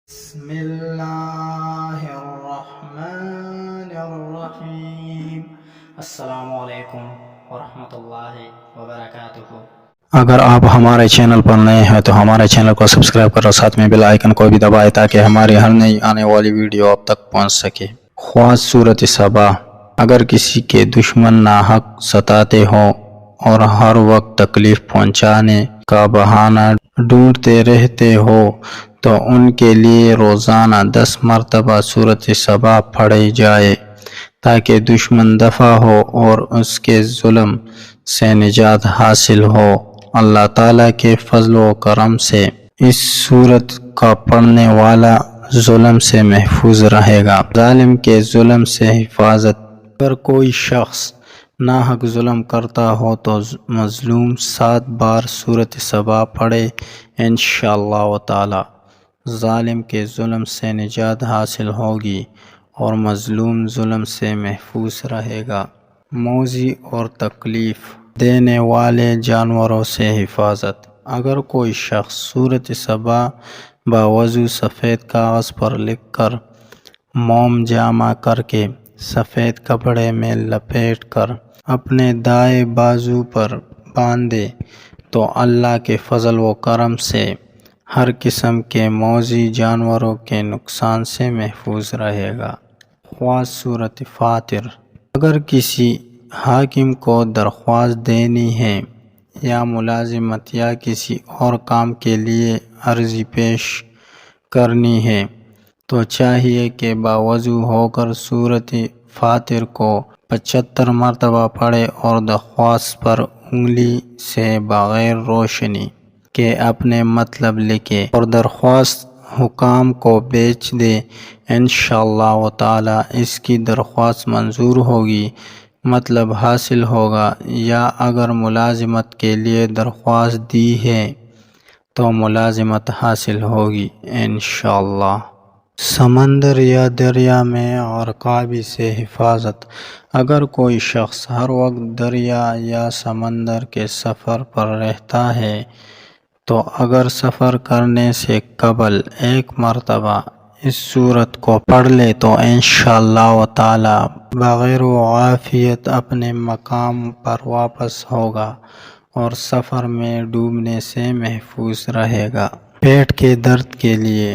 بسم اللہ الرحمن الرحیم۔ السلام علیکم ورحمۃ اللہ وبرکاتہ۔ اگر آپ ہمارے چینل پر نئے ہیں تو ہمارے چینل کو سبسکرائب کرو، ساتھ میں بیل آئیکن کو بھی دبائیں تاکہ ہماری ہر نئی آنے والی ویڈیو آپ تک پہنچ سکے۔ خواص سورۃ سبا۔ اگر کسی کے دشمن ناحق ستاتے ہوں اور ہر وقت تکلیف پہنچانے کا بہانہ ڈھونڈتے رہتے ہو تو ان کے لیے روزانہ 10 مرتبہ سورۃ سبا پڑھی جائے تاکہ دشمن دفع ہو اور اس کے ظلم سے نجات حاصل ہو۔ اللہ تعالیٰ کے فضل و کرم سے اس سورت کا پڑھنے والا ظلم سے محفوظ رہے گا۔ ظالم کے ظلم سے حفاظت۔ اگر کوئی شخص ناحق ظلم کرتا ہو تو مظلوم 7 بار سورۃ سبا پڑھے، انشاءاللہ تعالی ظالم کے ظلم سے نجات حاصل ہوگی اور مظلوم ظلم سے محفوظ رہے گا۔ موذی اور تکلیف دینے والے جانوروں سے حفاظت۔ اگر کوئی شخص سورۃ سبا باوضو سفید کاغذ پر لکھ کر موم جمع کر کے سفید کپڑے میں لپیٹ کر اپنے دائیں بازو پر باندھے تو اللہ کے فضل و کرم سے ہر قسم کے موذی جانوروں کے نقصان سے محفوظ رہے گا۔ خواص سورۃ فاطر۔ اگر کسی حاکم کو درخواست دینی ہے یا ملازمت یا کسی اور کام کے لیے عرضی پیش کرنی ہے تو چاہیے کہ باوضو ہو کر سورۃ فاطر کو 75 مرتبہ پڑھے اور درخواست پر انگلی سے بغیر روشنی کے اپنے مطلب لکھے اور درخواست حکام کو بیچ دے۔ انشاءاللہ تعالی اس کی درخواست منظور ہوگی، مطلب حاصل ہوگا۔ یا اگر ملازمت کے لیے درخواست دی ہے تو ملازمت حاصل ہوگی انشاءاللہ۔ سمندر یا دریا میں غرقابی سے حفاظت۔ اگر کوئی شخص ہر وقت دریا یا سمندر کے سفر پر رہتا ہے تو اگر سفر کرنے سے قبل 1 مرتبہ اس سورت کو پڑھ لے تو انشاءاللہ تعالی بغیر عافیت اپنے مقام پر واپس ہوگا اور سفر میں ڈوبنے سے محفوظ رہے گا۔ پیٹ کے درد کے لیے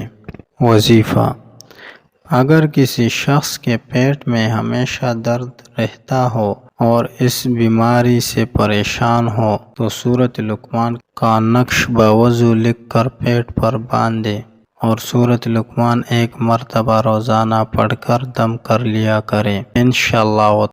وظیفہ۔ اگر کسی شخص کے پیٹ میں ہمیشہ درد رہتا ہو اور اس بیماری سے پریشان ہو تو سورۃ لقمان کا نقش باوضو لکھ کر پیٹ پر باندھے اور سورۃ لقمان 1 مرتبہ روزانہ پڑھ کر دم کر لیا کرے، انشاءاللہ